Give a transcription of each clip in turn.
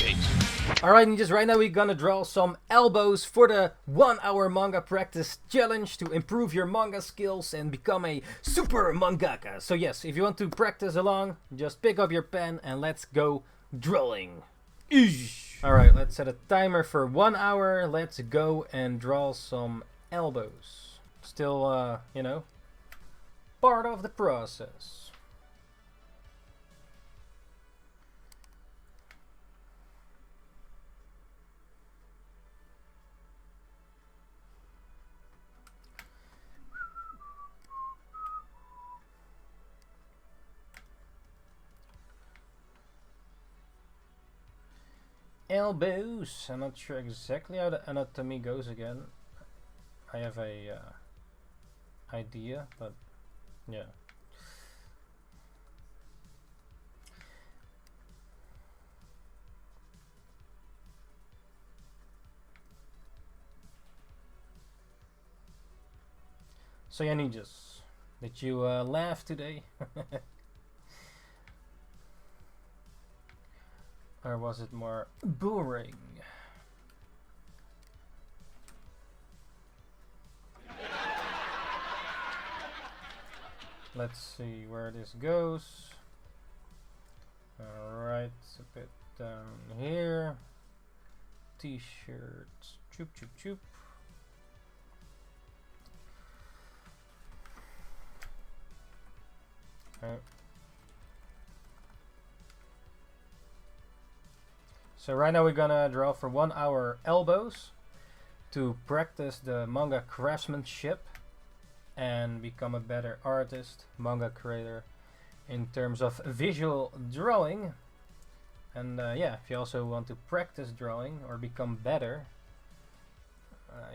Ninjakees. Alright ninjas, right now we're gonna draw some elbows for the 1 hour manga practice challenge to improve your manga skills and become a super mangaka. So yes, if you want to practice along, just pick up your pen and let's go drawing. Ishhh. Alright, let's set a timer for 1 hour. Let's go and draw some elbows. Still, you know, part of the process. Elbows. I'm not sure exactly how the anatomy goes again. I have a idea, but yeah. So yeah, ninjas, did you laugh today? Or was it more boring? Let's see where this goes. Alright, a bit down here. T-shirts, choop choop choop. So right now we're gonna draw for 1 hour elbows to practice the manga craftsmanship and become a better artist, manga creator in terms of visual drawing. And yeah, if you also want to practice drawing or become better,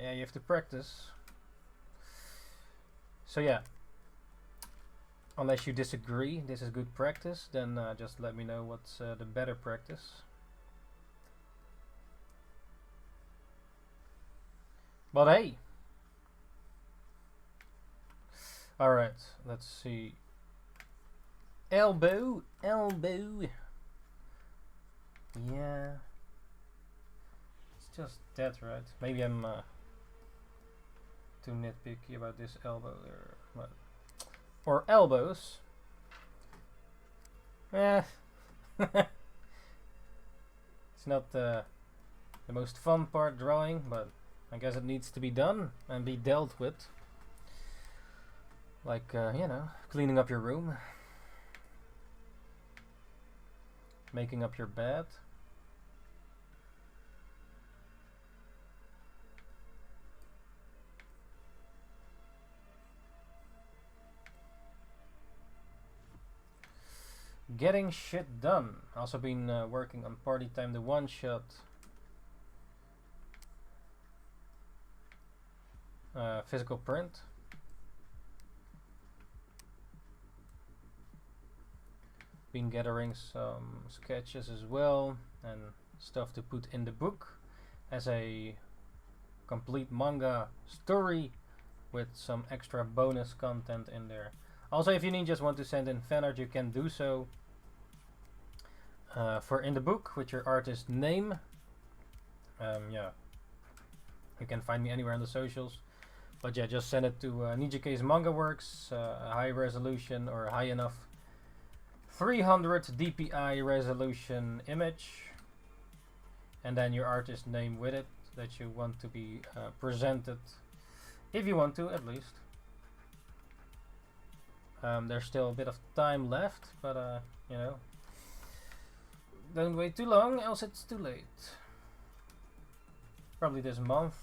yeah, you have to practice. So yeah, unless you disagree, this is good practice, then just let me know what's the better practice. But hey, alright, let's see. Elbow. Yeah, it's just that, right? Maybe I'm too nitpicky about this elbow there, but or elbows. It's not the most fun part drawing, but I guess it needs to be done and be dealt with. Like, you know, cleaning up your room, making up your bed. Getting shit done. Also been working on Party Time, the one-shot. Physical print. Been gathering some sketches as well and stuff to put in the book as a complete manga story with some extra bonus content in there. Also, if you just want to send in fan art, you can do so for in the book with your artist name. Yeah, you can find me anywhere on the socials. But yeah, just send it to Ninjakees Manga Works, high resolution or high enough 300 dpi resolution image, and then your artist name with it that you want to be presented, if you want to at least. There's still a bit of time left, but you know, don't wait too long, else it's too late. Probably this month.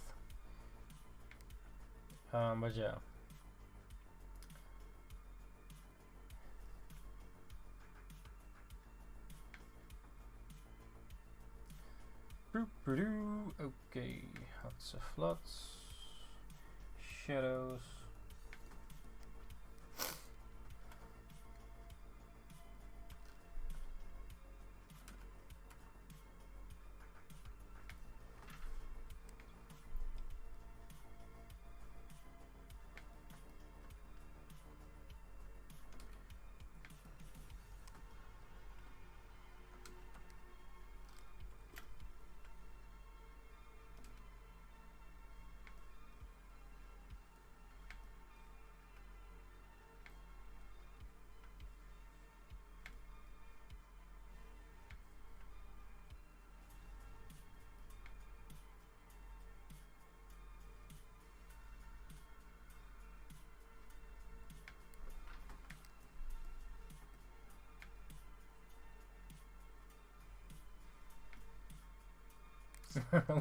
But yeah. Okay, lots of floods, shadows.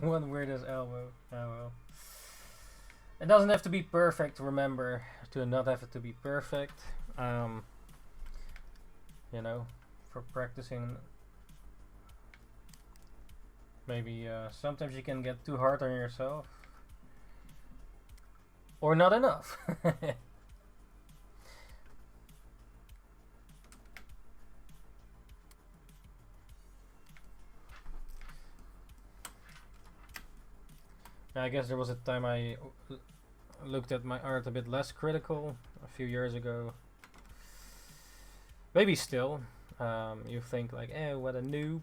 One weirdest elbow. Oh well. It doesn't have to be perfect, remember, to not have it to be perfect. You know, for practicing, maybe sometimes you can get too hard on yourself. Or not enough. I guess there was a time I looked at my art a bit less critical a few years ago. Maybe still. You think like, eh, what a noob.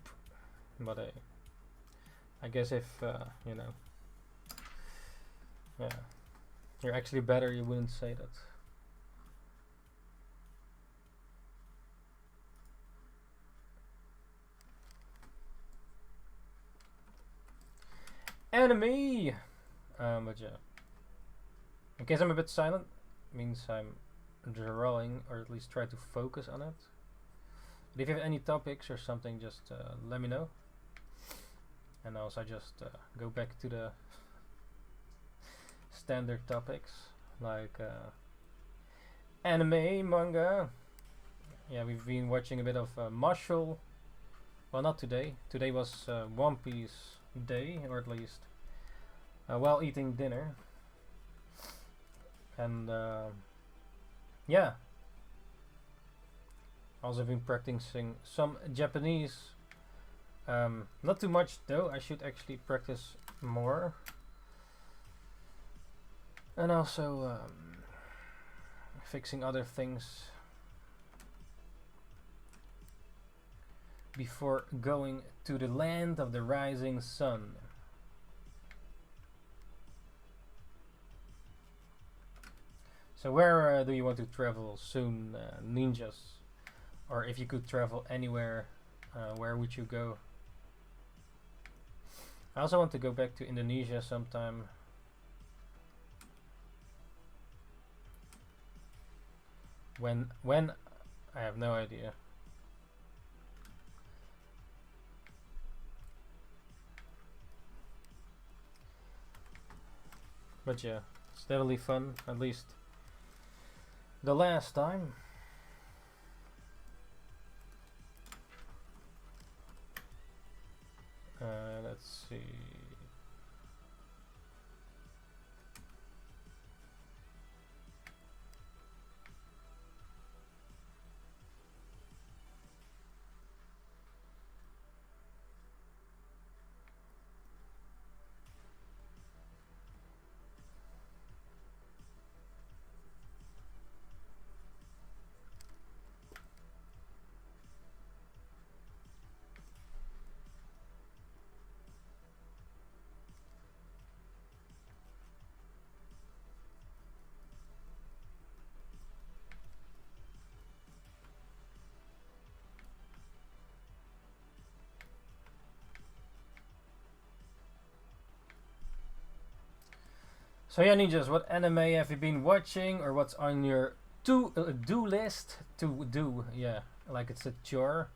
But I guess if, you know, yeah, you're actually better, you wouldn't say that. Enemy! But yeah. In case I'm a bit silent, means I'm drawing, or at least try to focus on it. But if you have any topics or something, just let me know. And also just go back to the standard topics, like anime, manga. Yeah, we've been watching a bit of martial. Well, not today. Today was One Piece day, or at least while eating dinner. And yeah, also been practicing some Japanese. Not too much though, I should actually practice more. And also fixing other things before going to the land of the rising sun. So where do you want to travel soon, ninjas? Or if you could travel anywhere, where would you go? I also want to go back to Indonesia sometime. When I have no idea. But yeah, it's definitely fun, at least the last time. Let's see. So yeah, ninjas, what anime have you been watching, or what's on your do list to do? Yeah, like it's a chore.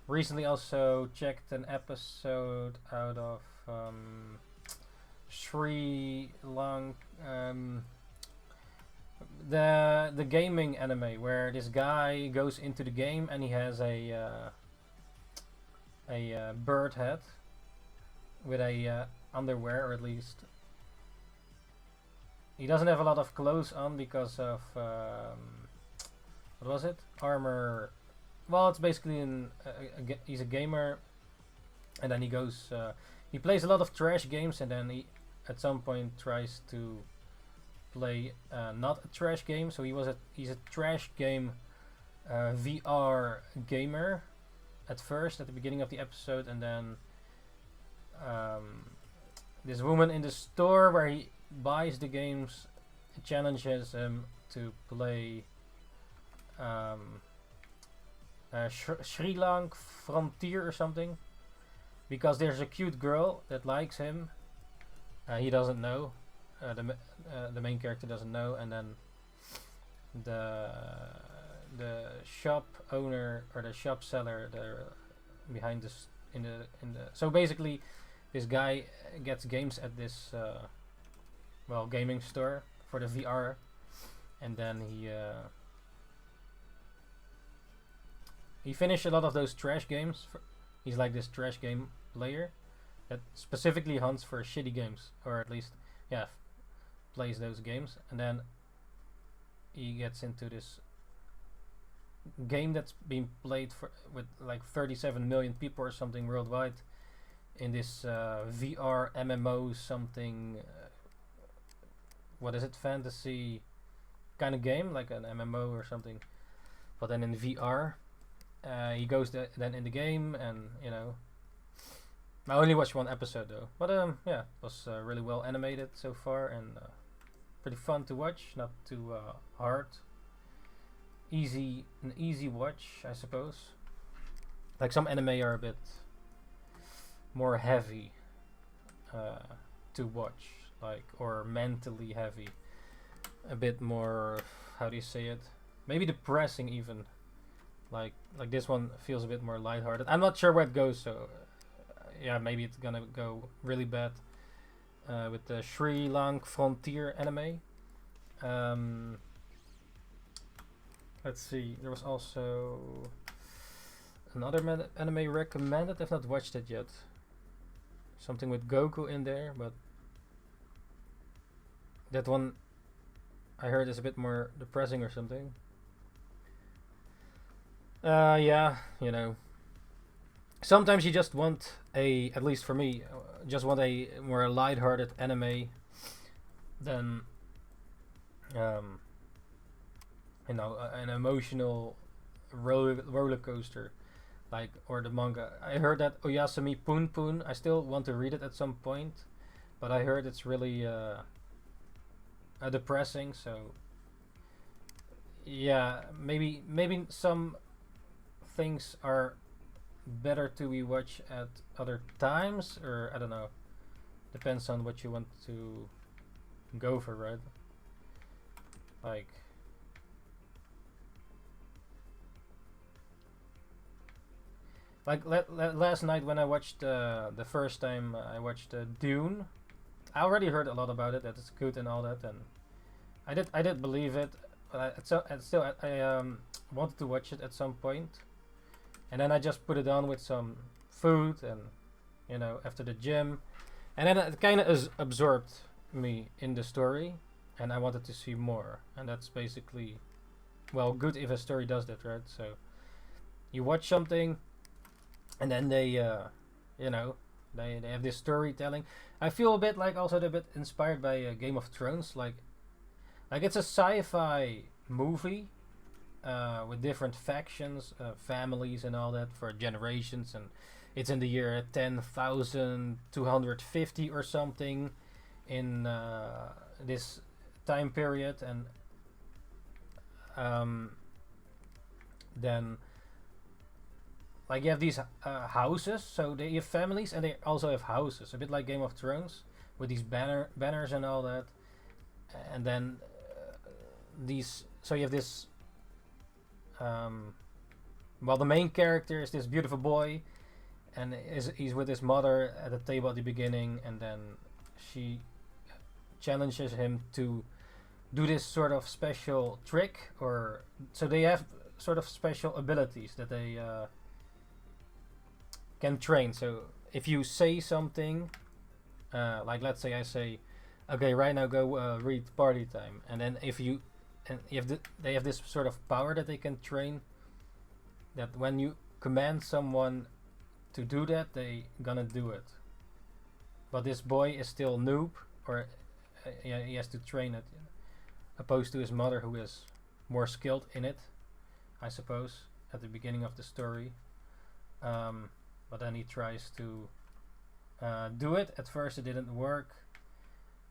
Recently also checked an episode out of Sri Lanka, the gaming anime, where this guy goes into the game and he has a bird head with a underwear, or at least he doesn't have a lot of clothes on because of what was it? Armor. Well, it's basically he's a gamer, and then he goes he plays a lot of trash games, and then he at some point tries to play not a trash game. So he's a trash game VR gamer at first, at the beginning of the episode, and then this woman in the store where he buys the games challenges him to play Sri Lanka Frontier or something, because there's a cute girl that likes him. He doesn't know, the main character doesn't know, and then the the shop owner or the shop seller, the behind this in the so basically this guy gets games at this well, gaming store for the VR, and then he finished a lot of those trash games. He's like this trash game player that specifically hunts for shitty games, or at least, yeah, plays those games. And then he gets into this game that's being played with like 37 million people or something worldwide, in this VR MMO something. What is it? Fantasy kind of game, like an MMO or something, but then in VR. He goes then in the game, and you know, I only watched one episode though, but yeah, it was really well animated so far, and pretty fun to watch, not too hard, an easy watch, I suppose. Like some anime are a bit more heavy to watch, like, or mentally heavy, a bit more, how do you say it, maybe depressing even. Like this one feels a bit more lighthearted. I'm not sure where it goes, so yeah, maybe it's gonna go really bad with the Sri Lanka Frontier anime. Let's see, there was also another anime recommended. I've not watched it yet. Something with Goku in there, but that one I heard is a bit more depressing or something. Yeah, you know, sometimes you just want at least for me, just want a more lighthearted anime than, you know, an emotional roller coaster, like, or the manga. I heard that Oyasumi Pun Pun, I still want to read it at some point, but I heard it's really depressing, so yeah, maybe some things are better to be watched at other times, or I don't know, depends on what you want to go for, right? Like last night when I watched the first time I watched Dune. I already heard a lot about it, that it's good and all that, and I did believe it, but I wanted to watch it at some point. And then I just put it on with some food, and you know, after the gym, and then it kind of absorbed me in the story, and I wanted to see more. And that's basically, well, good if a story does that, right? So you watch something, and then they you know, they have this storytelling. I feel a bit like also a bit inspired by Game of Thrones, like it's a sci-fi movie with different factions, families, and all that for generations, and it's in the year 10,250 or something in this time period, and then like you have these houses, so they have families and they also have houses, a bit like Game of Thrones with these banners and all that, and then so you have this. Well, the main character is this beautiful boy, and he's with his mother at the table at the beginning, and then she challenges him to do this sort of special trick, or so they have sort of special abilities that they can train. So if you say something, like let's say I say, okay, right now go read Party Time, and then they have this sort of power that they can train, that when you command someone to do that, they gonna do it. But this boy is still noob, or he has to train it, opposed to his mother, who is more skilled in it, I suppose, at the beginning of the story. But then he tries to do it. At first it didn't work.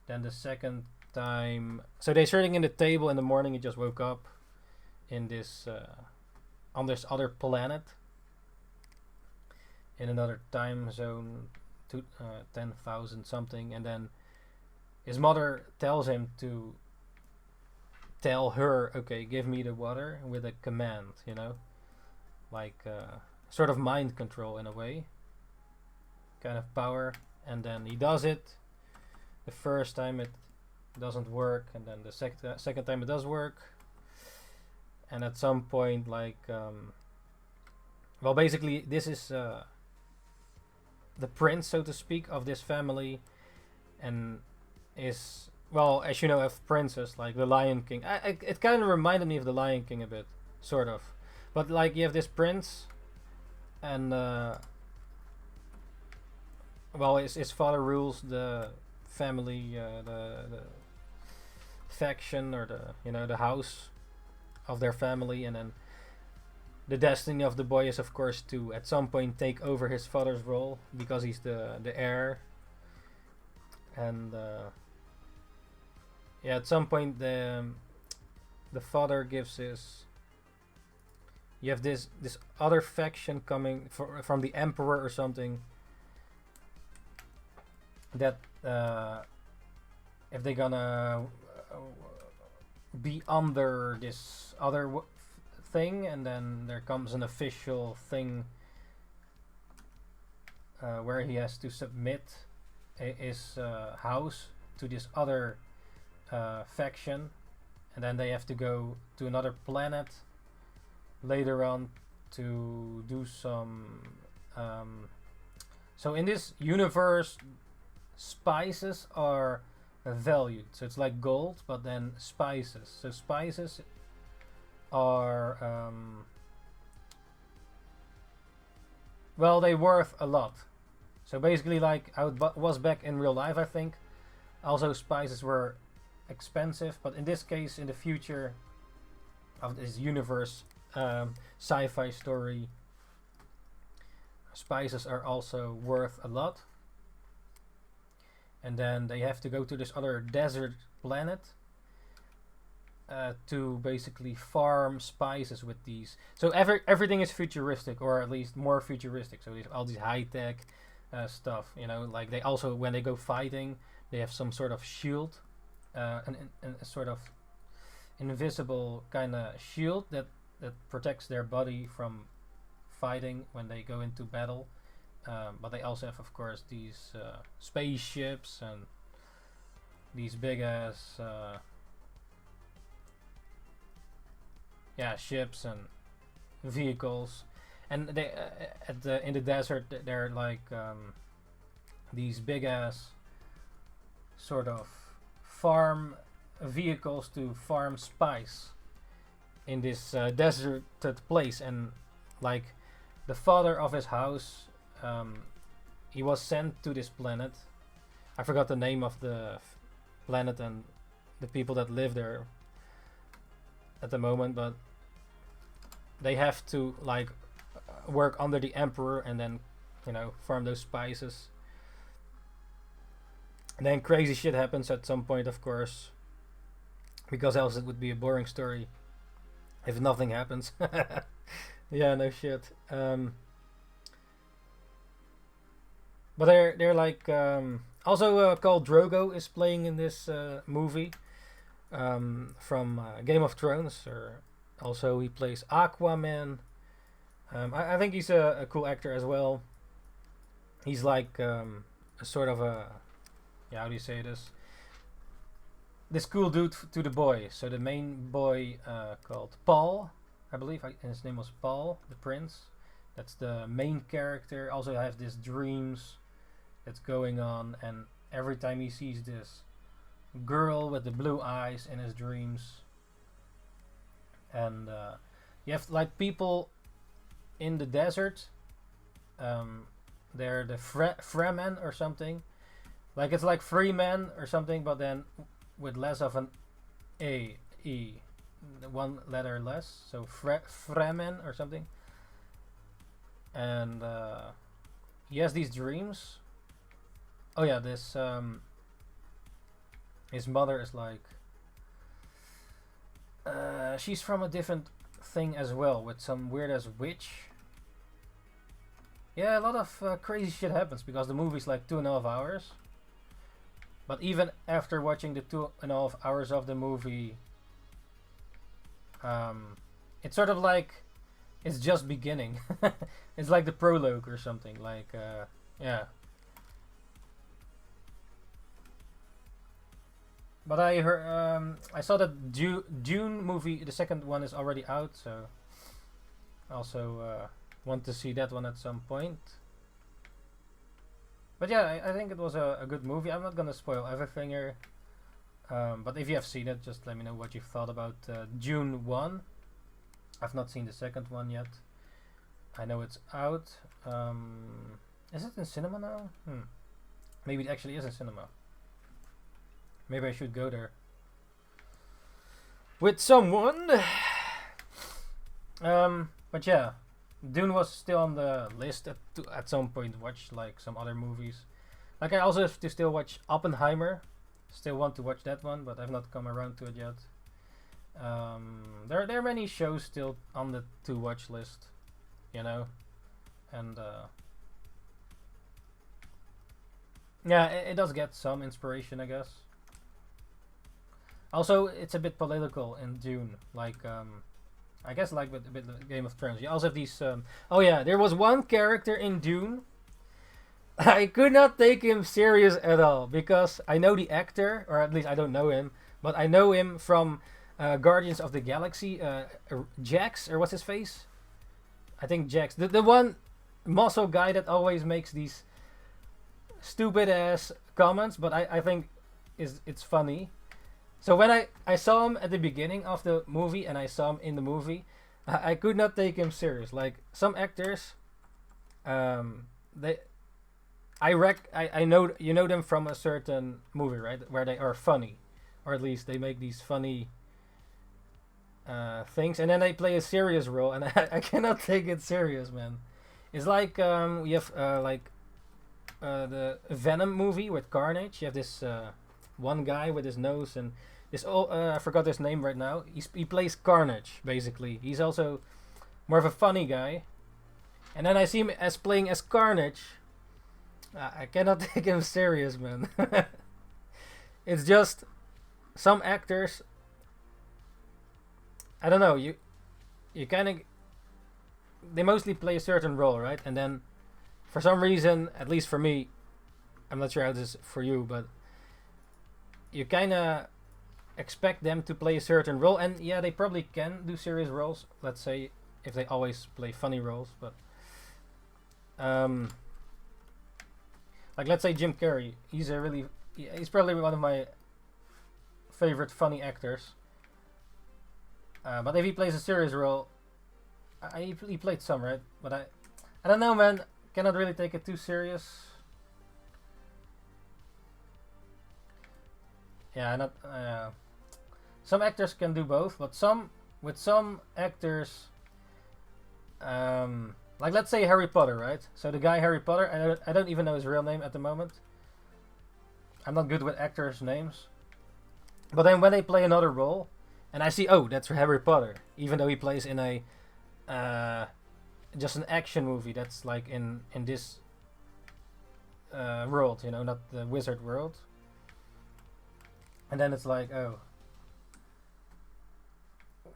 Then the second time, so they're sitting in the table in the morning. He just woke up in this on this other planet, in another time zone, 10,000 something, and then his mother tells him to tell her, okay, give me the water with a command, you know, like sort of mind control in a way, kind of power. And then he does it. The first time it doesn't work, and then the second time it does work. And at some point, like, well, basically, this is the prince, so to speak, of this family, and is, well, as you know, of princes, like the Lion King. It kind of reminded me of the Lion King a bit, sort of. But like, you have this prince, and well, his father rules the family, the faction, or the, you know, the house of their family, and then the destiny of the boy is, of course, to at some point take over his father's role, because he's the heir. And yeah, at some point the father gives his, you have this other faction coming from the emperor or something, that if they're gonna be under this other thing, and then there comes an official thing where he has to submit his house to this other faction, and then they have to go to another planet later on to do some so in this universe, spices are valued, so it's like gold, but then spices, so spices are well, they worth a lot. So basically, like how it was back in real life, I think also spices were expensive, but in this case, in the future of this universe, sci-fi story, spices are also worth a lot. And then they have to go to this other desert planet to basically farm spices with these. So everything is futuristic, or at least more futuristic. So there's all these high-tech stuff, you know, like they also, when they go fighting, they have some sort of shield, a sort of invisible kind of shield that protects their body from fighting when they go into battle. But they also have, of course, these spaceships and these big ass ships and vehicles. And they in the desert, they're like these big ass sort of farm vehicles to farm spice in this deserted place. And like the father of his house, he was sent to this planet. I forgot the name of the planet and the people that live there at the moment, but they have to like work under the emperor and then, you know, farm those spices. And then crazy shit happens at some point, of course, because else it would be a boring story if nothing happens. Yeah, no shit. But they're like also called Drogo is playing in this movie from Game of Thrones, or also he plays Aquaman. I think he's a cool actor as well. He's like a sort of a, yeah, how do you say this cool dude to the boy. So the main boy called Paul, I believe, his name was Paul, the prince. That's the main character. Also has this dreams that's going on, and every time he sees this girl with the blue eyes in his dreams. And you have like people in the desert, they're the Fremen or something, like it's like free men or something, but then with less of an E, one letter less, so Fremen or something. And he has these dreams. Oh yeah, this his mother is like she's from a different thing as well, with some weird ass witch. Yeah, a lot of crazy shit happens because the movie's like 2.5 hours. But even after watching the 2.5 hours of the movie, it's sort of like it's just beginning. It's like the prologue or something. Like yeah. But I heard I saw that Dune movie. The second one is already out, so I also want to see that one at some point. But yeah, I think it was a good movie. I'm not gonna spoil everything here. But if you have seen it, just let me know what you thought about Dune 1. I've not seen the second one yet. I know it's out. Is it in cinema now? Maybe it actually is in cinema. Maybe I should go there with someone. But yeah, Dune was still on the list at some point. Watch like some other movies. Like I also have to still watch Oppenheimer. Still want to watch that one, but I've not come around to it yet. There are many shows still on the to watch list, you know, and yeah, it does get some inspiration, I guess. Also, it's a bit political in Dune, like I guess like with a bit of Game of Thrones. You also have these. Oh yeah, there was one character in Dune. I could not take him serious at all because I know the actor, or at least I don't know him, but I know him from Guardians of the Galaxy. Jax, or what's his face? I think Jax, the one muscle guy that always makes these stupid ass comments, but I think it's funny. So when I saw him at the beginning of the movie and I saw him in the movie, I could not take him serious. Like some actors, they. I know you know them from a certain movie, right? Where they are funny, or at least they make these funny things, and then they play a serious role, and I cannot take it serious, man. It's like we have the Venom movie with Carnage. You have this one guy with his nose and this I forgot his name right now. He plays Carnage basically. He's also more of a funny guy, and then I see him as playing as Carnage. I cannot take him serious, man. It's just some actors. I don't know. You kind of. They mostly play a certain role, right? And then, for some reason, at least for me, I'm not sure how this is for you, but you kind of expect them to play a certain role, and yeah, they probably can do serious roles. Let's say if they always play funny roles, but like let's say Jim Carrey, he's probably one of my favorite funny actors. But if he plays a serious role, he played some, right? But I don't know, man. Cannot really take it too serious. Yeah, not. Some actors can do both, but with some actors, like let's say Harry Potter, right? So the guy Harry Potter, I don't even know his real name at the moment. I'm not good with actors' names. But then when they play another role, and I see, oh, that's Harry Potter, even though he plays in a just an action movie that's like in this world, you know, not the wizard world. And then it's like, oh,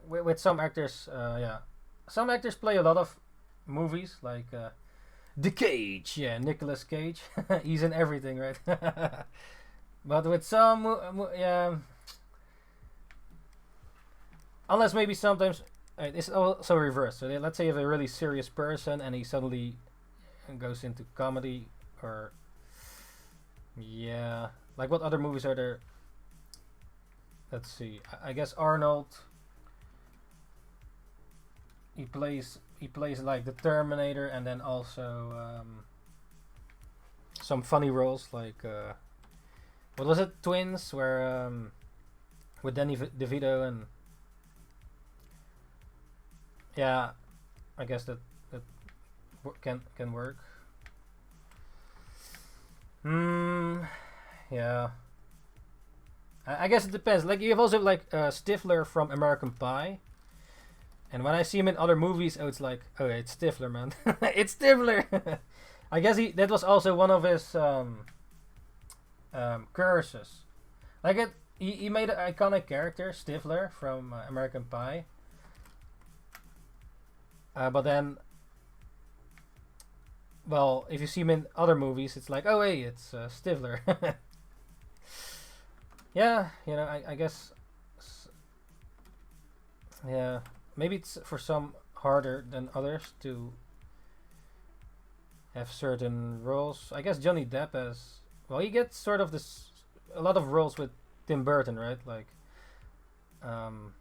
with some actors, yeah, some actors play a lot of movies, like The Cage, yeah, Nicolas Cage. He's in everything, right? But with some, yeah, unless maybe sometimes it's also reversed. So let's say you have a really serious person and he suddenly goes into comedy, or yeah, like what other movies are there? Let's see. I guess Arnold. He plays like the Terminator, and then also some funny roles like what was it, Twins, where with Danny DeVito, and yeah, I guess that can work. Yeah. I guess it depends. Like you have also like Stifler from American Pie. And when I see him in other movies, oh, it's like, oh, it's Stifler, man. It's Stifler. I guess that was also one of his curses. Like he made an iconic character, Stifler from American Pie. But then, well, if you see him in other movies, it's like, oh hey, it's Stifler. Yeah, you know, I guess, yeah, maybe it's for some harder than others to have certain roles. I guess Johnny Depp has, well, he gets sort of this, a lot of roles with Tim Burton, right? Like, um,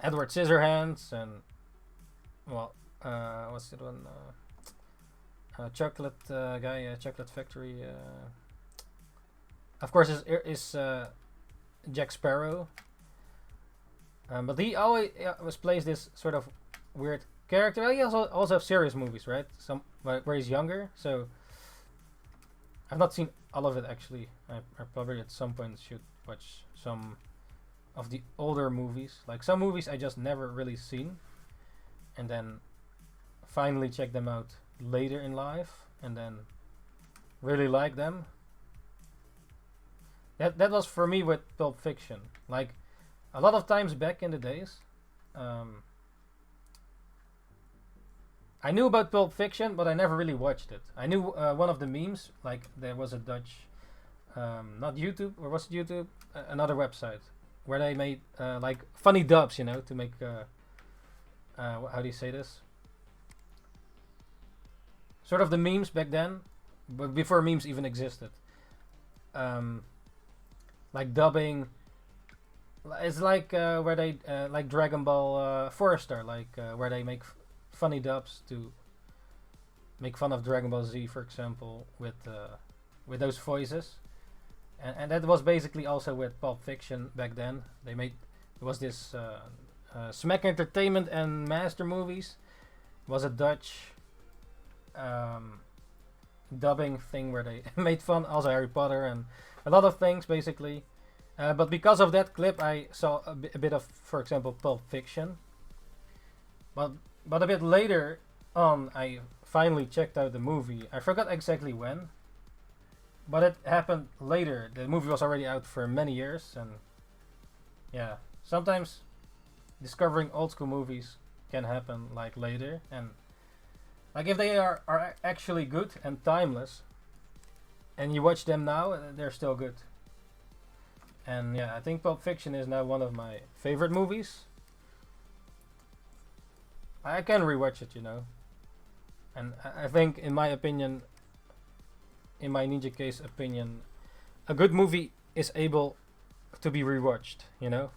Edward Scissorhands and, well, what's the one? Chocolate guy, Chocolate Factory. Of course, is Jack Sparrow. But he always plays this sort of weird character. Well, he also have serious movies, right? Some where he's younger. So I've not seen all of it actually. I probably at some point should watch some of the older movies. Like some movies I just never really seen, and then finally check them out later in life, and then really like them. That was for me with Pulp Fiction. Like a lot of times back in the days, I knew about Pulp Fiction, but I never really watched it. I knew one of the memes, like there was a Dutch, not YouTube, or was it YouTube? Another website where they made like funny dubs, you know, to make how do you say this? Sort of the memes back then, but before memes even existed. Like dubbing. It's like where they like Dragon Ball Forester, like where they make funny dubs to make fun of Dragon Ball Z, for example, with those voices, and that was basically also with Pulp Fiction back then. They made, it was this Smack Entertainment and Master Movies. It was a Dutch dubbing thing where they made fun, also Harry Potter and a lot of things basically. But because of that clip, I saw a bit of, for example, Pulp Fiction. But a bit later on, I finally checked out the movie. I forgot exactly when, but it happened later. The movie was already out for many years, and yeah, sometimes discovering old school movies can happen like later, and like if they are actually good and timeless, and you watch them now, they're still good. And yeah, I think Pulp Fiction is now one of my favorite movies. I can rewatch it, you know. And I think, in my opinion, in my Ninjakees opinion, a good movie is able to be rewatched, you know.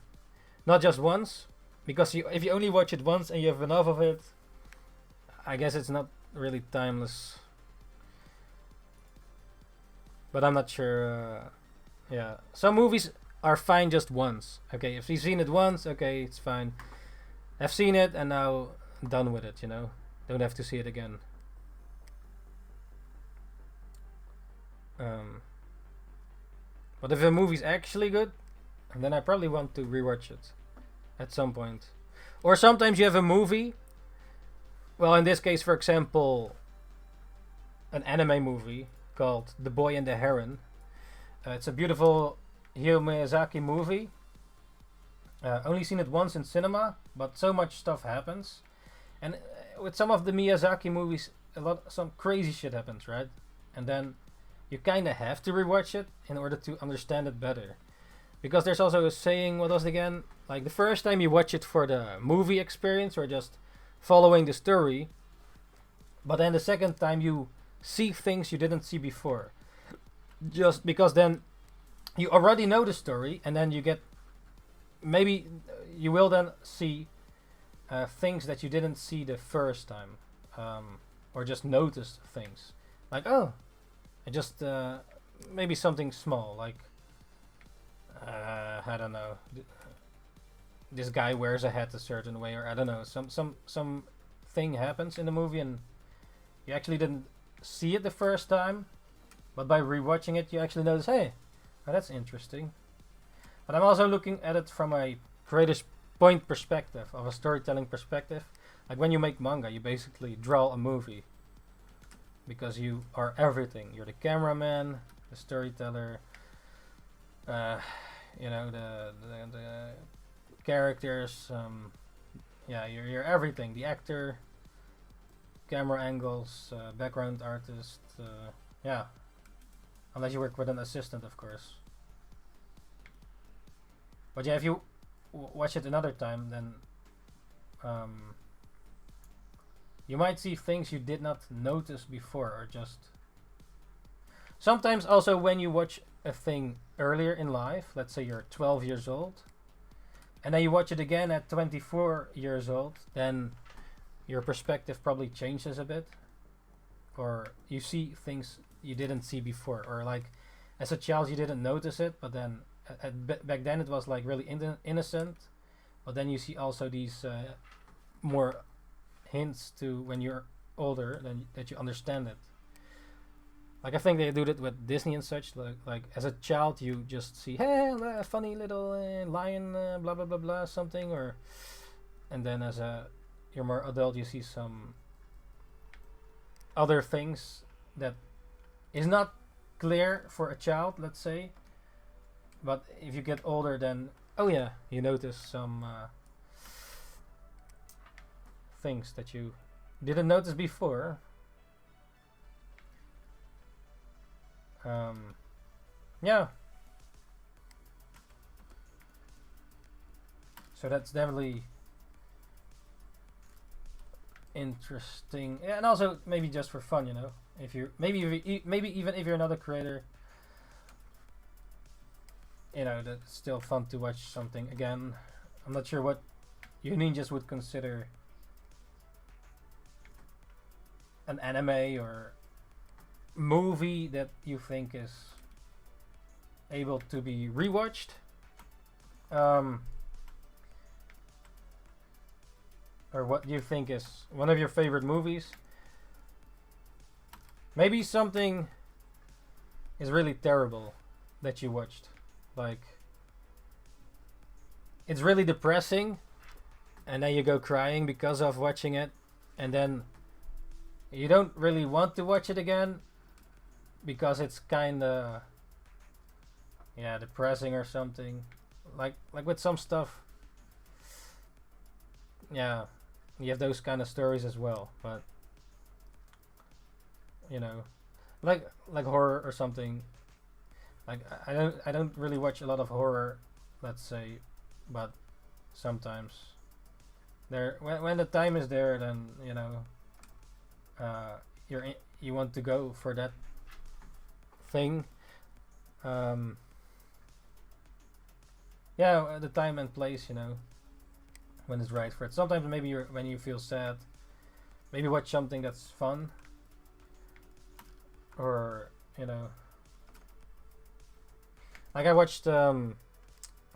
Not just once, because if you only watch it once and you have enough of it, I guess it's not really timeless. But I'm not sure. Yeah, some movies are fine just once. Okay, if you've seen it once, okay, it's fine. I've seen it and now I'm done with it, you know. Don't have to see it again. But if a movie's actually good, then I probably want to rewatch it at some point. Or sometimes you have a movie. Well, in this case, for example, an anime movie called The Boy and the Heron. It's a beautiful Hayao Miyazaki movie. Only seen it once in cinema, but so much stuff happens. And with some of the Miyazaki movies, some crazy shit happens, right? And then you kind of have to rewatch it in order to understand it better. Because there's also a saying, what was it again? Like the first time you watch it for the movie experience or just following the story, but then the second time you see things you didn't see before. Just because then you already know the story, and then you get, maybe you will then see things that you didn't see the first time, or just noticed things like, oh, I just maybe something small, like I don't know, this guy wears a hat a certain way, or I don't know, some thing happens in the movie and you actually didn't see it the first time, but by rewatching it you actually notice, hey, oh, that's interesting. But I'm also looking at it from a creator's point perspective, of a storytelling perspective. Like when you make manga, you basically draw a movie, because you are everything. You're the cameraman, the storyteller, you know, the characters, yeah, you're everything. The actor, camera angles, background artist, yeah. Unless you work with an assistant, of course. But yeah, if you watch it another time, then you might see things you did not notice before, or just... Sometimes also when you watch a thing earlier in life, let's say you're 12 years old, and then you watch it again at 24 years old, then your perspective probably changes a bit. Or you see things you didn't see before, or like as a child you didn't notice it, but then back then it was like really innocent, but then you see also these more hints to when you're older, then that you understand it. Like I think they do it with Disney and such. Like as a child you just see, hey, funny little lion, blah blah blah blah something, or and then as you're more adult, you see some other things that is not clear for a child, let's say. But if you get older, then oh yeah, you notice some things that you didn't notice before. Yeah. So that's definitely interesting. Yeah, and also maybe just for fun, you know. If you're maybe even if you're not a creator, you know, that's still fun to watch something again. I'm not sure what you ninjas would consider an anime or movie that you think is able to be rewatched. Or what you think is one of your favorite movies. Maybe something is really terrible that you watched. Like, it's really depressing, and then you go crying because of watching it, and then you don't really want to watch it again because it's kinda, yeah, depressing or something. Like with some stuff, yeah, you have those kind of stories as well. But you know, like horror or something. Like I don't really watch a lot of horror, let's say, but sometimes there when the time is there, then you know, you want to go for that thing. Yeah, the time and place, you know, when it's right for it. Sometimes maybe when you feel sad, maybe watch something that's fun, or you know, like I watched a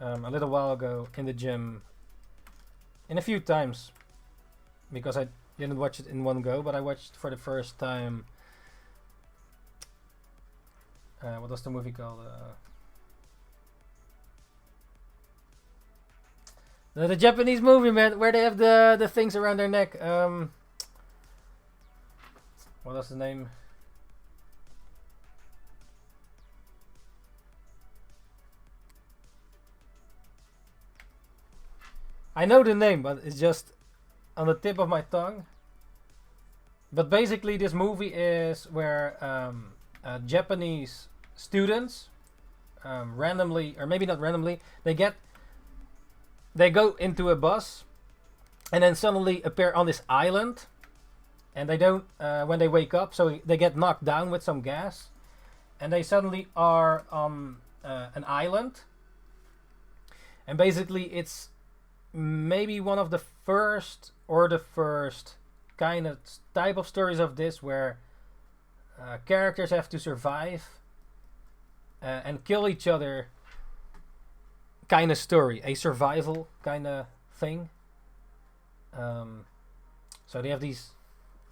little while ago in the gym, in a few times, because I didn't watch it in one go, but I watched for the first time. What was the movie called? The Japanese movie, man, where they have the things around their neck. What was the name? I know the name, but it's just on the tip of my tongue. But basically, this movie is where Japanese students randomly, or maybe not randomly, they go into a bus and then suddenly appear on this island, and they don't when they wake up, so they get knocked down with some gas, and they suddenly are on an island. And basically it's maybe one of the first kind of type of stories of this, where characters have to survive and kill each other kind of story, a survival kind of thing. So they have these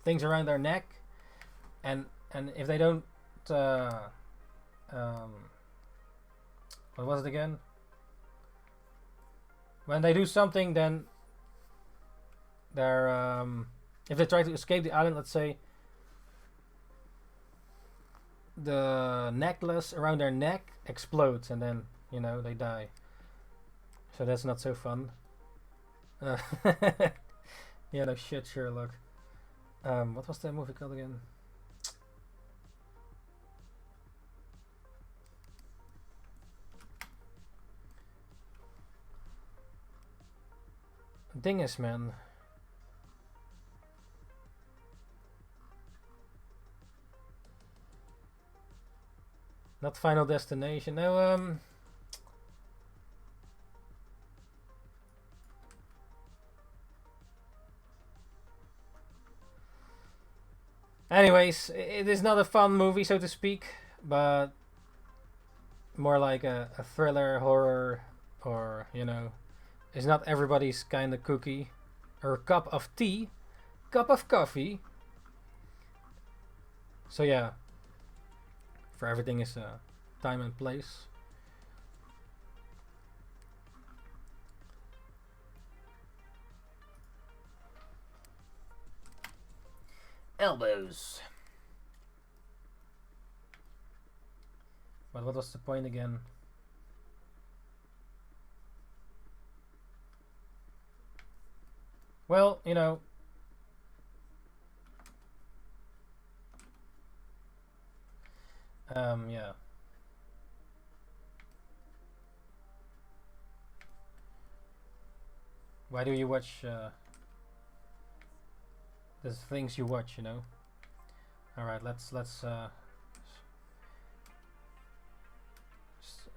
things around their neck, and if they don't what was it again? When they do something, then they're if they try to escape the island, let's say, the necklace around their neck explodes, and then you know they die. So that's not so fun. Yeah, no shit, Sherlock. What was that movie called again? Dingus, man. Not Final Destination. No, anyways, it is not a fun movie, so to speak, but more like a thriller, horror, or, you know, it's not everybody's kind of cookie or cup of tea, cup of coffee. So yeah, for everything is a time and place. Elbows. But what was the point again? Well, you know, yeah. Why do you watch the things you watch, you know? All right, let's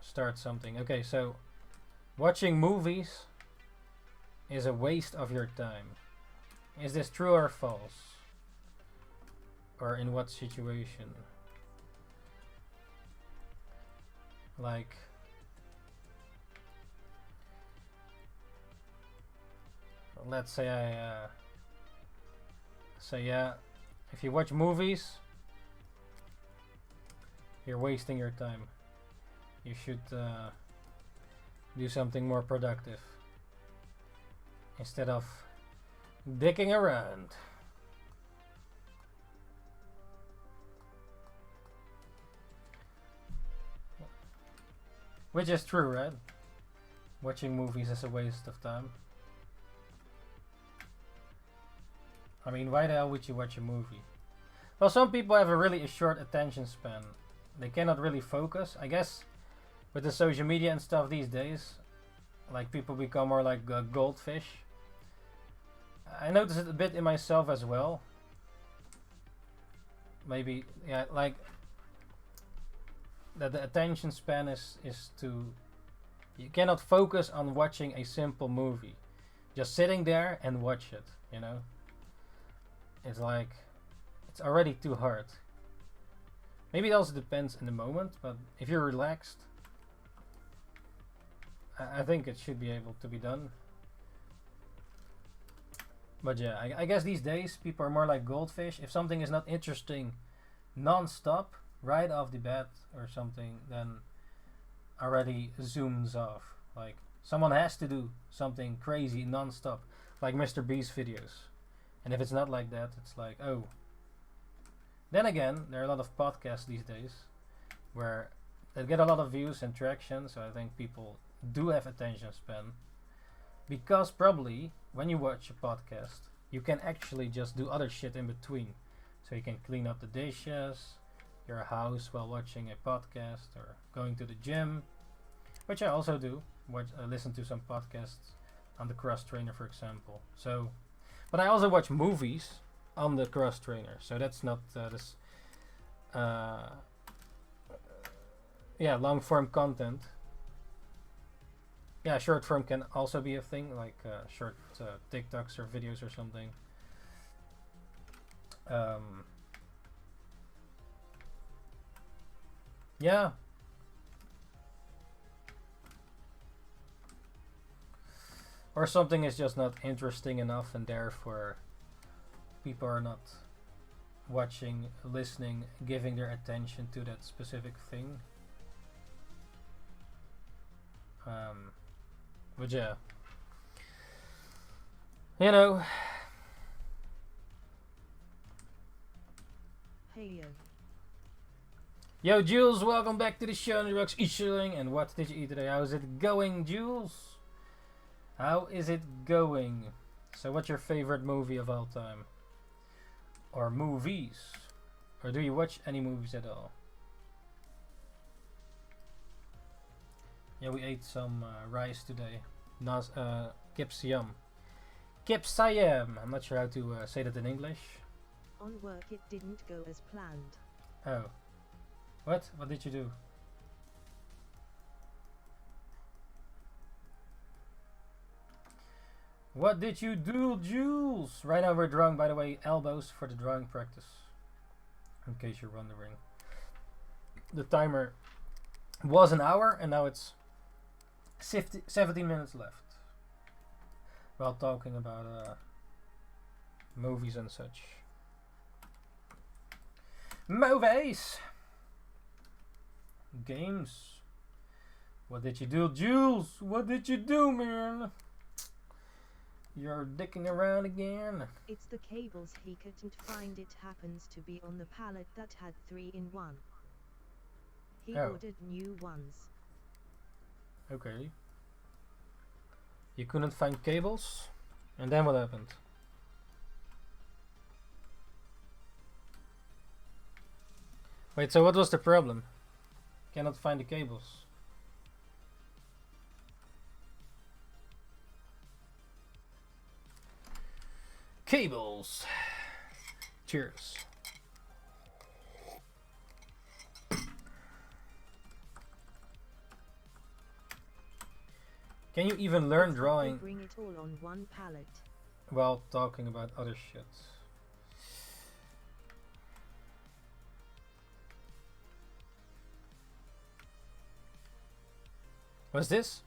start something. Okay, so watching movies is a waste of your time. Is this true or false? Or in what situation? Like, let's say I say, yeah, if you watch movies, you're wasting your time. You should do something more productive instead of dicking around. Which is true, right? Watching movies is a waste of time. I mean, why the hell would you watch a movie? Well, some people have a really short attention span. They cannot really focus. I guess with the social media and stuff these days, like, people become more like goldfish. I notice it a bit in myself as well. Maybe, yeah, like, that the attention span is to, you cannot focus on watching a simple movie. Just sitting there and watch it, you know? It's like, it's already too hard. Maybe it also depends in the moment, but if you're relaxed, I think it should be able to be done. But yeah, I guess these days people are more like goldfish. If something is not interesting non-stop, right off the bat or something, then already zooms off. Like, someone has to do something crazy non-stop, like Mr. Beast videos. And if it's not like that, it's like, oh. Then again, there are a lot of podcasts these days where they get a lot of views and traction, so I think people do have attention span. Because probably when you watch a podcast, you can actually just do other shit in between. So you can clean up the dishes, your house while watching a podcast, or going to the gym, which I also do. Listen to some podcasts on the cross trainer, for example. So, but I also watch movies on the cross trainer. So that's not this. Yeah, long form content. Yeah, short form can also be a thing, like short TikToks or videos or something. Yeah. Or something is just not interesting enough, and therefore people are not watching, listening, giving their attention to that specific thing. But yeah, you know. Hey, Yo, Jules, welcome back to the show. NINJABOX ishhh, and what did you eat today? How's it going, Jules? How is it going? So what's your favorite movie of all time? Or movies? Or do you watch any movies at all? Yeah, we ate some rice today. Kipsiam. Kipsiam! I'm not sure how to say that in English. On work it didn't go as planned. Oh. What? What did you do? What did you do, Jules? Right now we're drawing, by the way, elbows for the drawing practice. In case you're wondering. The timer was an hour and now it's 17 minutes left. While talking about movies and such. Movies! Games. What did you do, Jules? What did you do, man? You're dicking around again. It's the cables he couldn't find. It happens to be on the pallet that had 3 in 1. He ordered new ones. Okay. You couldn't find cables? And then what happened? Wait, so what was the problem? Cannot find the cables. Cables. Cheers. Can you even learn drawing? Bring it all on one pallet. While talking about other shit. What's this?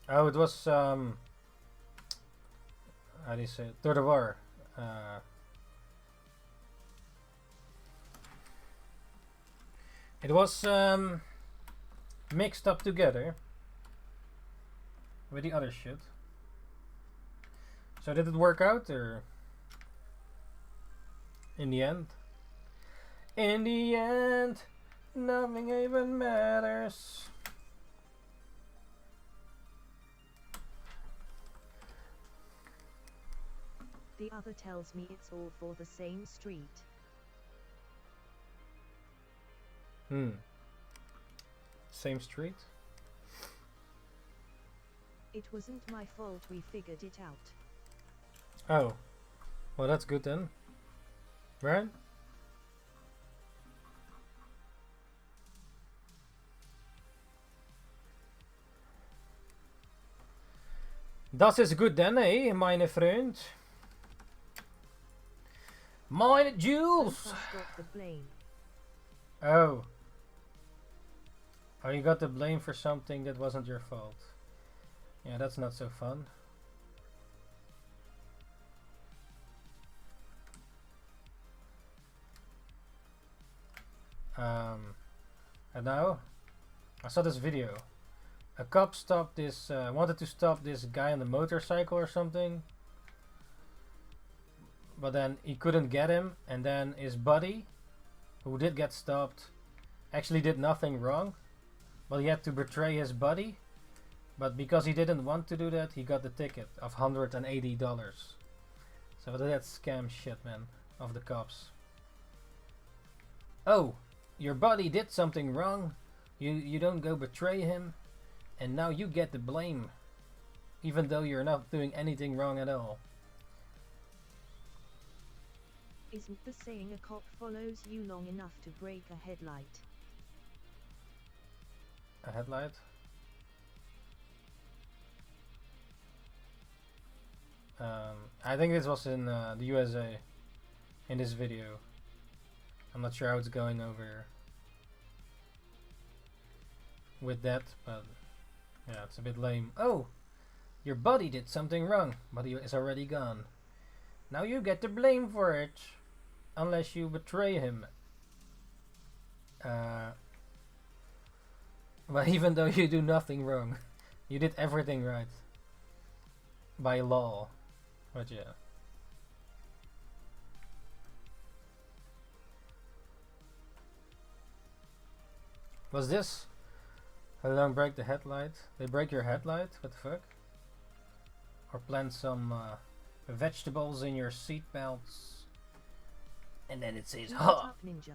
Oh, it was how do you say it? Terroir. It was mixed up together with the other shit. So did it work out, or in the end? In the end, nothing even matters. The other tells me it's all for the same street. Same street? It wasn't my fault, we figured it out. Oh. Well, that's good then. Right? Das ist gut then, eh, meine Freund? Meine Jules! Got the blame. Oh. Oh, you got the blame for something that wasn't your fault. Yeah, that's not so fun. And now, I saw this video. A cop stopped this, wanted to stop this guy on the motorcycle or something. But then he couldn't get him, and then his buddy, who did get stopped, actually did nothing wrong. But he had to betray his buddy. But because he didn't want to do that, he got the ticket of $180. So that's scam shit, man, of the cops. Oh, your buddy did something wrong. You don't go betray him, and now you get the blame, even though you're not doing anything wrong at all. Isn't the saying a cop follows you long enough to break a headlight? A headlight? I think this was in the USA in this video. I'm not sure how it's going over with that, but yeah, it's a bit lame. Oh, your buddy did something wrong, but he is already gone. Now you get the blame for it, unless you betray him. But even though you do nothing wrong, you did everything right by law. But yeah. Was this? How long break the headlight? They break your headlight? What the fuck? Or plant some vegetables in your seat belts. And then it says, ha! Ninja.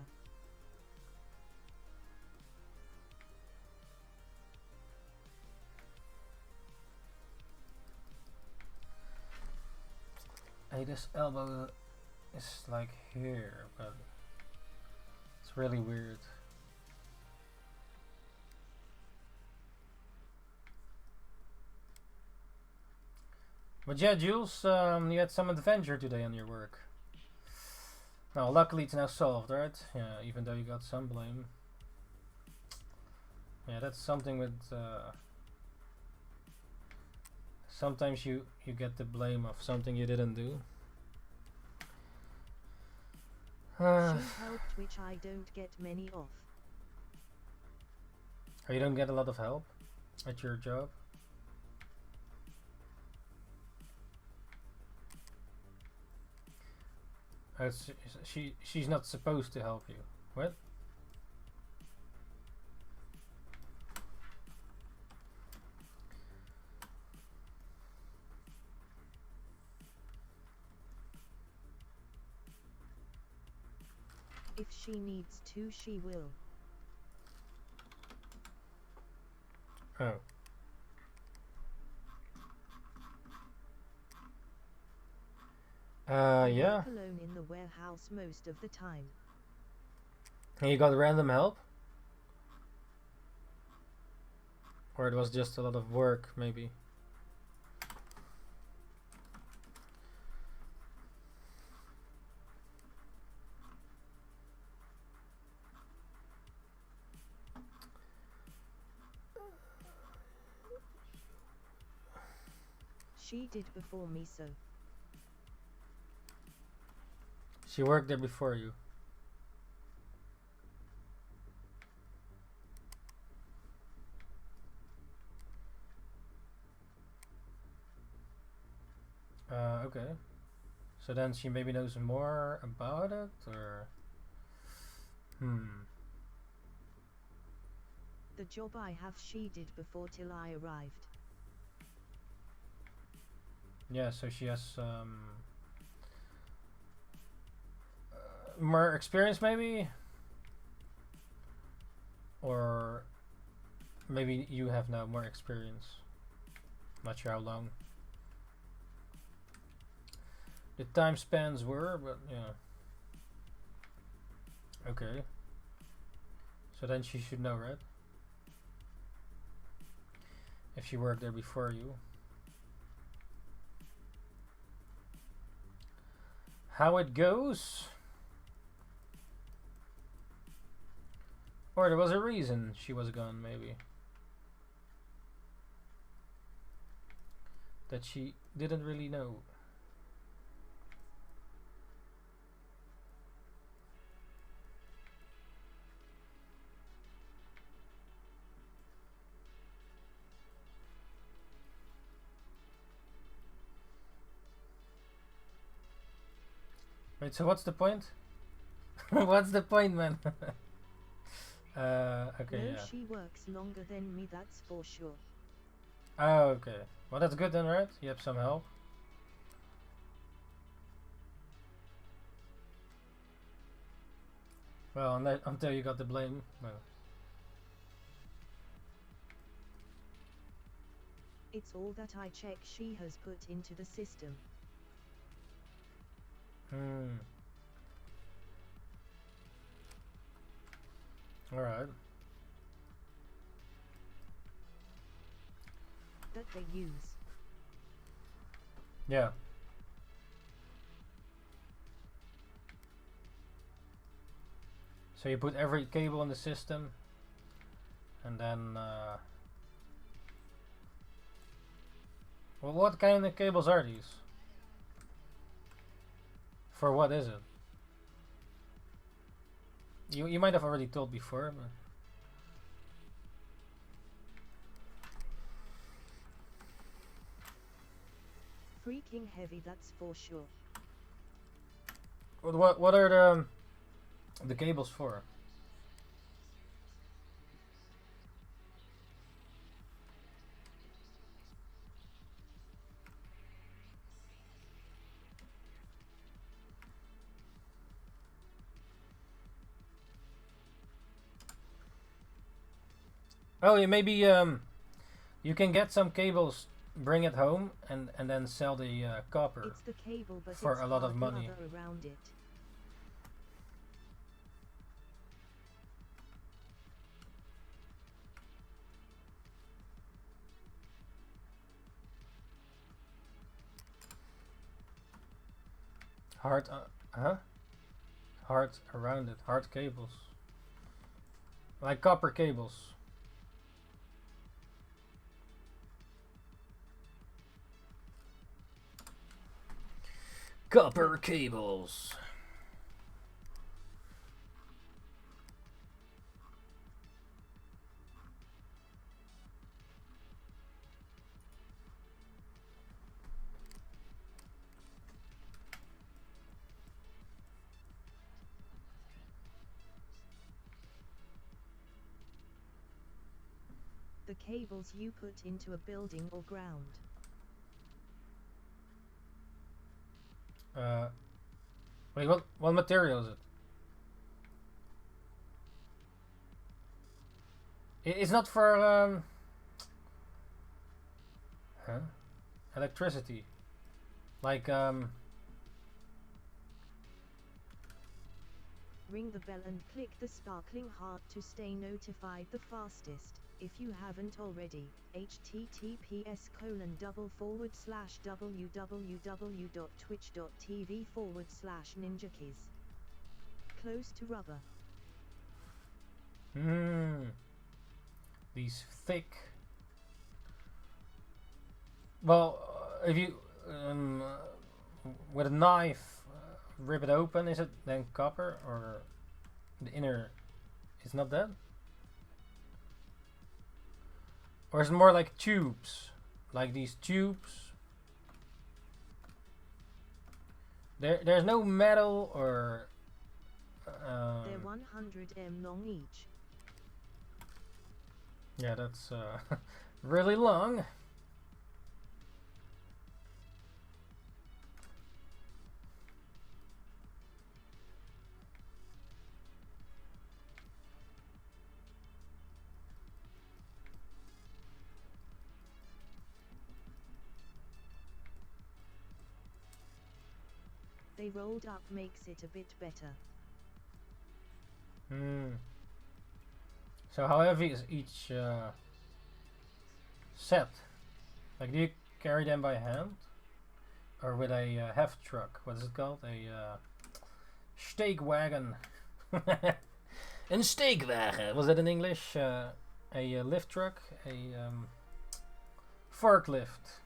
Hey, this elbow is like here, but it's really weird. But yeah, Jules, you had some adventure today on your work. Now, luckily it's now solved, right? Yeah, even though you got some blame. Yeah, that's something with... sometimes you get the blame of something you didn't do. She helped, which I don't get many of. Oh, you don't get a lot of help at your job? She's not supposed to help you. What? If she needs to, she will. Oh. Yeah. Alone in the warehouse most of the time. And you got random help? Or it was just a lot of work, maybe? She did before me, so. She worked there before you. Okay. So then she maybe knows more about it, or... The job I have she did before till I arrived. Yeah, so she has more experience maybe? Or maybe you have now more experience. Not sure how long the time spans were, but yeah. Okay. So then she should know, right? If she worked there before you. How it goes? Or there was a reason she was gone, maybe. That she didn't really know. Wait, so what's the point? What's the point, man? Okay, no, yeah. She works longer than me, that's for sure. Oh, okay. Well, that's good then, right? You have some help. Well, until you got the blame. Well. It's all that I check she has put into the system. Alright. That they use. Yeah. So you put every cable in the system, and then well, what kind of cables are these? For what is it? You might have already told before, but Freaking heavy, that's for sure. what are the cables for? Oh, yeah, maybe you can get some cables, bring it home, and then sell the copper It's the cable, but for it's a lot of hard money. rubber around it. Hard, hard around it. Hard cables, like copper cables. Copper cables. The cables you put into a building or ground. Wait, what material is it? It's not for electricity. Like Ring the bell and click the sparkling heart to stay notified the fastest. If you haven't already, https://www.twitch.tv/Ninjakees. Close to rubber. These thick. Well, if you with a knife rip it open, is it then copper, or the inner is not that? Or is it more like tubes? Like these tubes? There's no metal or They're 100 long each. Yeah, that's really long. They rolled up makes it a bit better. So how heavy is each set? Like, do you carry them by hand? Or with a heft truck? What is it called? A steak wagon. Een steekwagen. Was that in English? A lift truck? A forklift.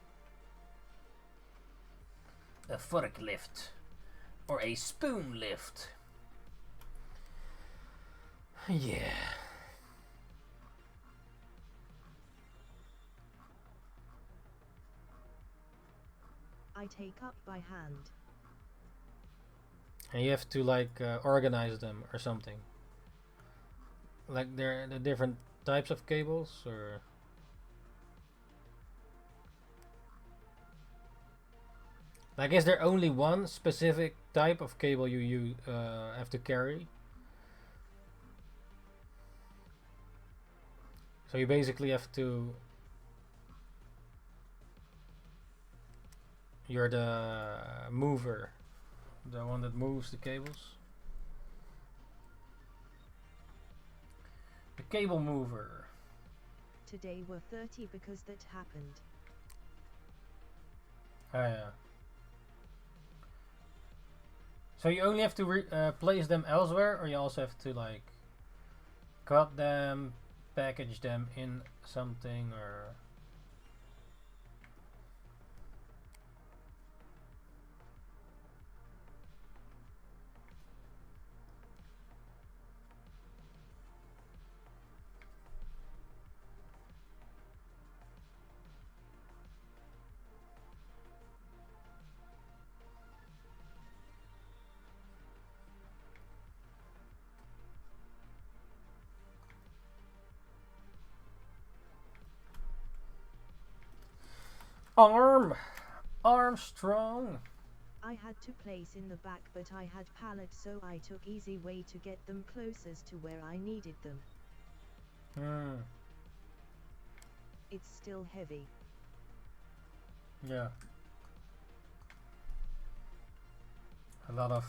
A forklift. Or a spoon lift. Yeah. I take up by hand. And you have to like organize them or something. Like there are the different types of cables, or like is there only one specific type of cable you have to carry? So you basically have to. You're the mover, the one that moves the cables. The cable mover. Today were 30 because that happened. Ah, yeah. So you only have to place them elsewhere, or you also have to like cut them, package them in something, or Armstrong. I had to place in the back, but I had pallets, so I took easy way to get them closest to where I needed them. It's still heavy. Yeah. A lot of...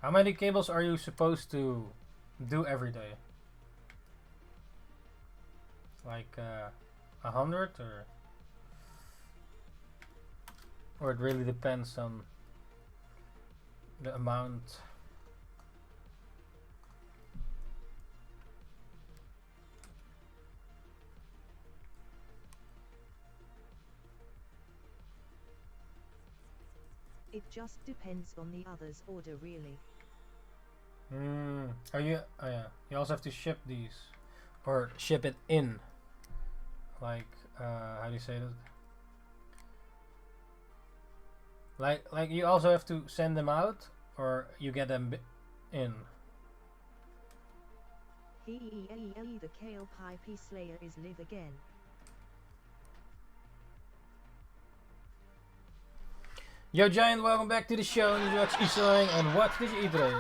How many cables are you supposed to do every day? Like 100 or it really depends on the amount. It just depends on the other's order, really. Are you? Oh yeah. You also have to ship these, or ship it in. Like, how do you say that? Like you also have to send them out, or you get them in. The Kale Pie Slayer is live again. Yo Giant, welcome back to the show. NINJABOX ishhh, and what did you eat today?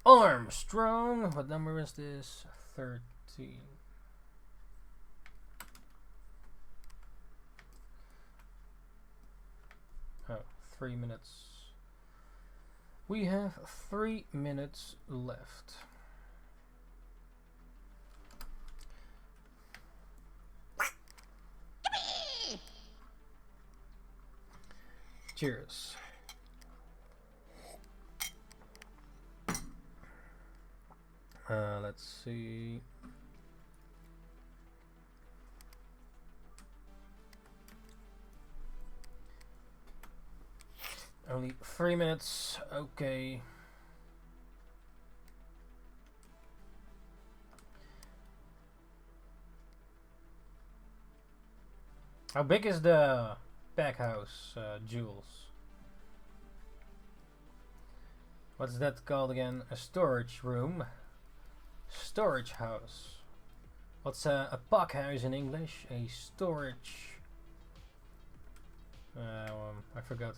Armstrong. What number is this? 13. Oh, 3 minutes. We have 3 minutes left. Cheers. Let's see. Only 3 minutes. Okay. How big is the pack house, Jules? What's that called again? A storage room. Storage house. What's a pack house in English? A storage. I forgot.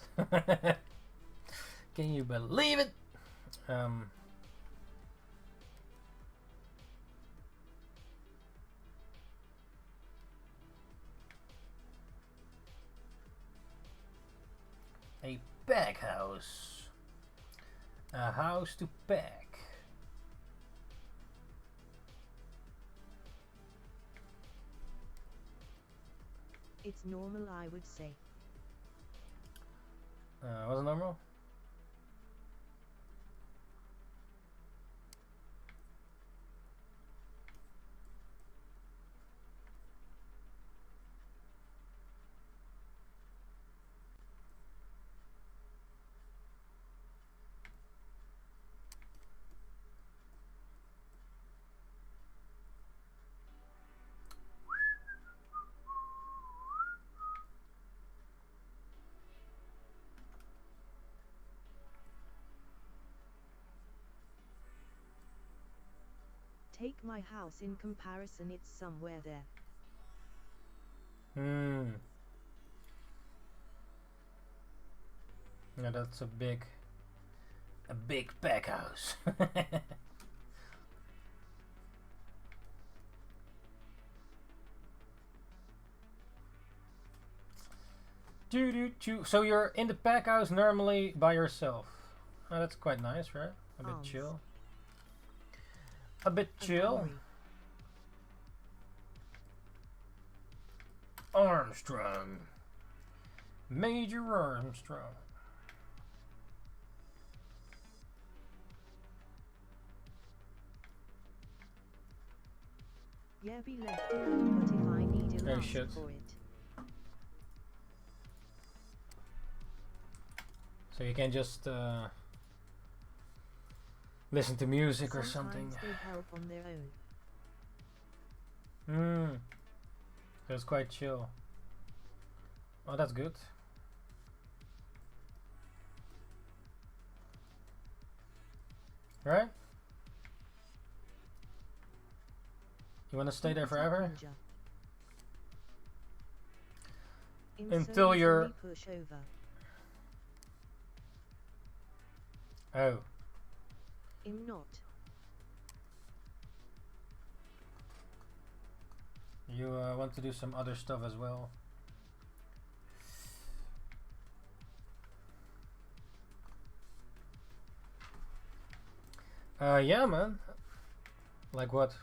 Can you believe it? A pack house. A house to pack. It's normal, I would say. Was it normal? Take my house in comparison, it's somewhere there. Yeah, that's a big pack house. So you're in the pack house normally by yourself. Oh, that's quite nice, right? A bit chill. A bit chill. Armstrong. Major Armstrong. Yeah, be left alone, but if I need a shit. for it. So you can just listen to music or Sometimes something. they help on their own. That's quite chill. Oh, that's good. Right? You want to stay there forever? until you're... Push over. Oh. I'm not. You want to do some other stuff as well? Yeah, man. Like what?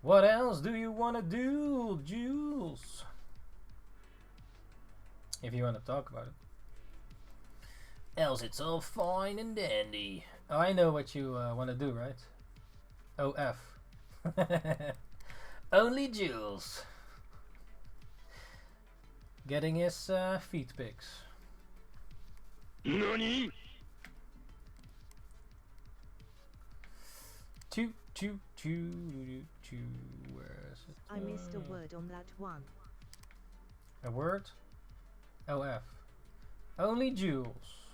What else do you want to do, Jules? If you want to talk about it. Else it's all fine and dandy. Oh, I know what you want to do, right? OF. Only Jules. Getting his feet pics. NANI? Choo choo choo choo. Where is it? I missed a word on that one. A word? OF. Only Jules.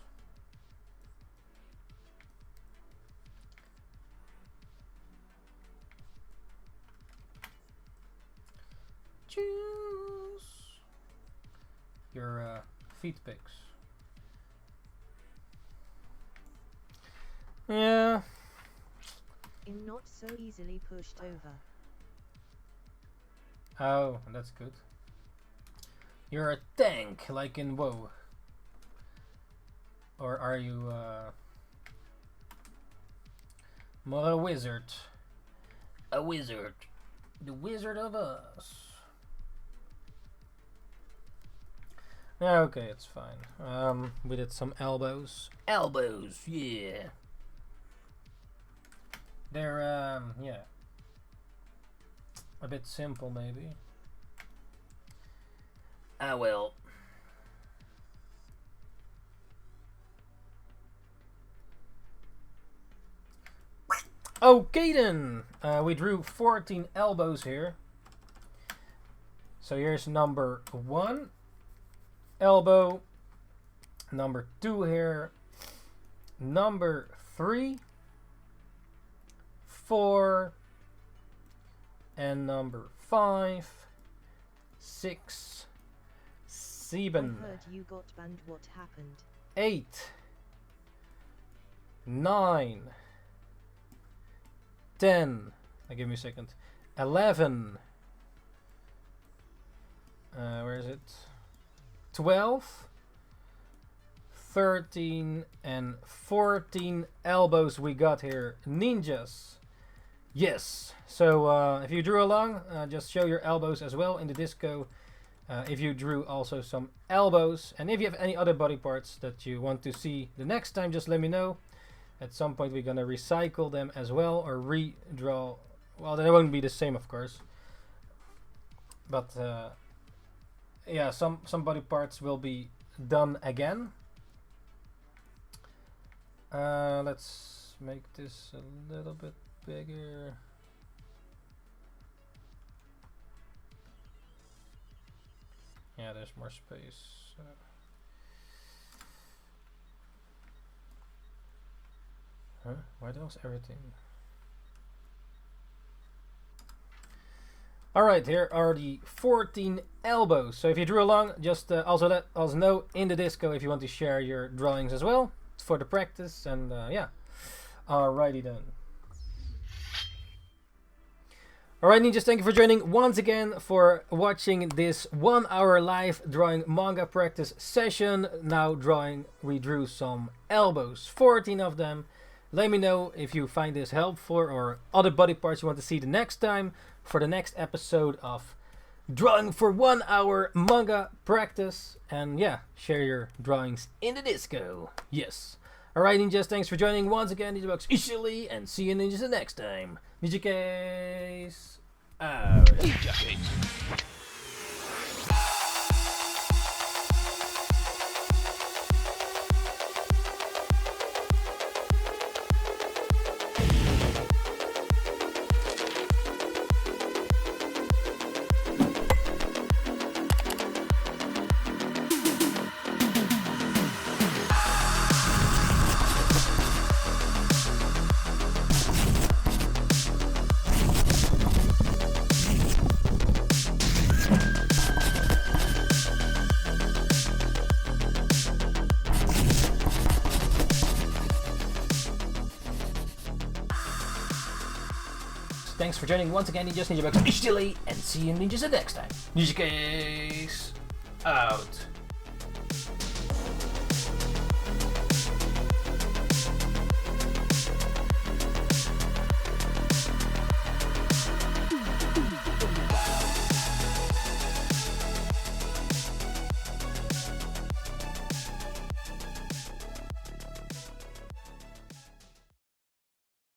Jules. Your feet pics. Yeah. I'm not so easily pushed over. Oh, that's good. You're a tank, like in WoW. Or are you more a wizard? A wizard. The Wizard of Us. Okay, it's fine. We did some elbows. Elbows, yeah. They're, yeah. A bit simple, maybe. Ah, well. Okay then, we drew 14 elbows here. So here's number 1 elbow, number 2 here, number 3, 4, and number 5, 6, 7. I heard you got banned. What happened? 8, 9, 10. Give me a second. 11. Where is it? 12, 13, and 14 elbows we got here. Ninjas. Yes. So if you drew along, just show your elbows as well in the disco. If you drew also some elbows, and if you have any other body parts that you want to see the next time, just let me know. At some point we're gonna recycle them as well, or redraw. Well, they won't be the same, of course, but yeah, some body parts will be done again. Let's make this a little bit bigger. Yeah, there's more space. Huh? Why was everything? Alright, here are the 14 elbows. So if you drew along, just also let us know in the disco if you want to share your drawings as well for the practice. And yeah, alrighty then. Alright, ninjas, thank you for joining once again, for watching this 1 hour live drawing manga practice session. Now we drew some elbows, 14 of them. Let me know if you find this helpful or other body parts you want to see the next time for the next episode of Drawing for 1 Hour Manga Practice. And yeah, share your drawings in the disco. Yes. Alright, ninjas, thanks for joining once again. NINJABOX ishhh, and see you ninjas the next time. Ninjakees out. Ninjakees. Thanks for joining once again, Ninjas, NINJABOX, and see you ninjas next time. Ninjakees out.